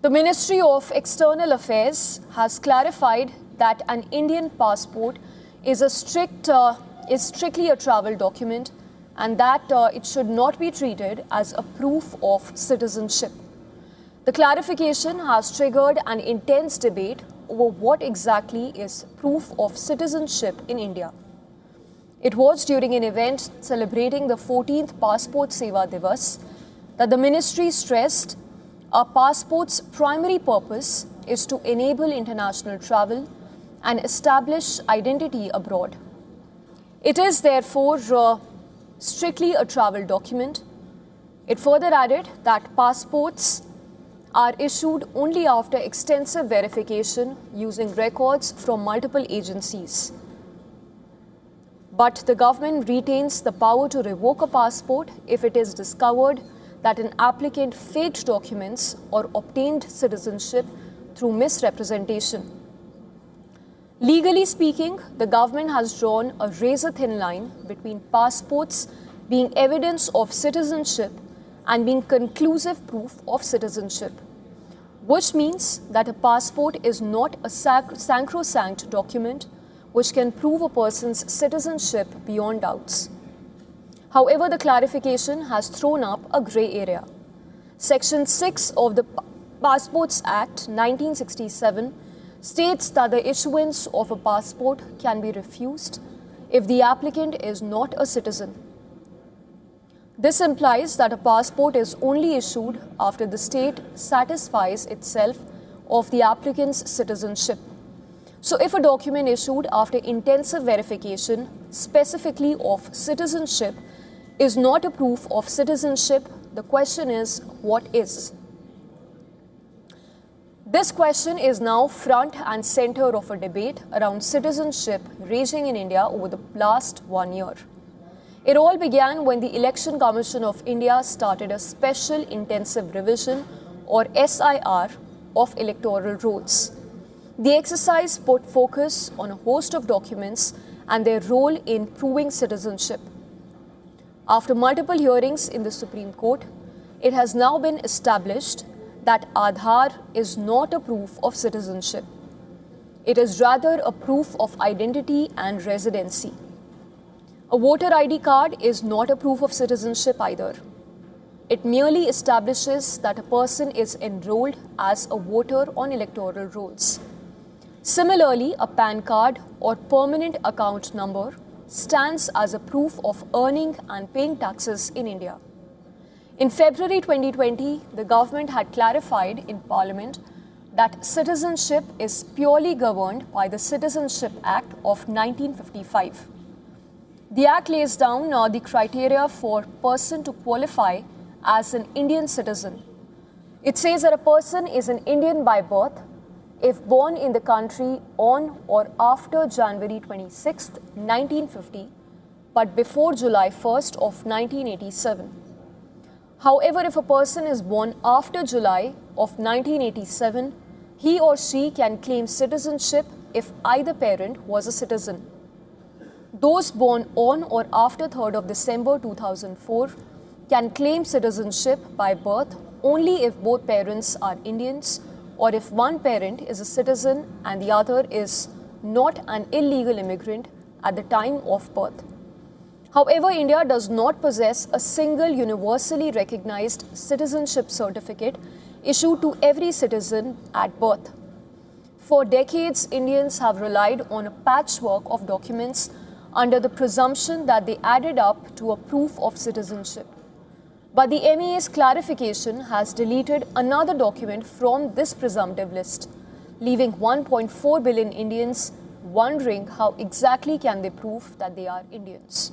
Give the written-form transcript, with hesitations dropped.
The Ministry of External Affairs has clarified that an Indian passport is strictly a travel document and that it should not be treated as a proof of citizenship. The clarification has triggered an intense debate over what exactly is proof of citizenship in India. It was during an event celebrating the 14th Passport Seva Divas that the ministry stressed our passport's primary purpose is to enable international travel and establish identity abroad. It is therefore strictly a travel document. It further added that passports are issued only after extensive verification using records from multiple agencies. But the government retains the power to revoke a passport if it is discovered that an applicant faked documents or obtained citizenship through misrepresentation. Legally speaking, the government has drawn a razor-thin line between passports being evidence of citizenship and being conclusive proof of citizenship, which means that a passport is not a sacrosanct document which can prove a person's citizenship beyond doubts. However, the clarification has thrown up a grey area. Section 6 of the Passports Act 1967 states that the issuance of a passport can be refused if the applicant is not a citizen. This implies that a passport is only issued after the state satisfies itself of the applicant's citizenship. So if a document issued after intensive verification, specifically of citizenship, is not a proof of citizenship, the question is, what is? This question is now front and center of a debate around citizenship raging in India over the last 1 year. It all began when the Election Commission of India started a special intensive revision or SIR of electoral rolls. The exercise put focus on a host of documents and their role in proving citizenship. After multiple hearings in the Supreme Court, it has now been established that Aadhaar is not a proof of citizenship. It is rather a proof of identity and residency. A voter ID card is not a proof of citizenship either. It merely establishes that a person is enrolled as a voter on electoral rolls. Similarly, a PAN card or permanent account number stands as a proof of earning and paying taxes in India. In February 2020, the government had clarified in Parliament that citizenship is purely governed by the Citizenship Act of 1955. The Act lays down the criteria for a person to qualify as an Indian citizen. It says that a person is an Indian by birth if born in the country on or after January 26, 1950, but before July 1st of 1987. However, if a person is born after July of 1987, he or she can claim citizenship if either parent was a citizen. Those born on or after 3rd of December 2004 can claim citizenship by birth only if both parents are Indians or if one parent is a citizen and the other is not an illegal immigrant at the time of birth. However, India does not possess a single universally recognized citizenship certificate issued to every citizen at birth. For decades, Indians have relied on a patchwork of documents under the presumption that they added up to a proof of citizenship. But the MEA's clarification has deleted another document from this presumptive list, leaving 1.4 billion Indians wondering how exactly can they prove that they are Indians.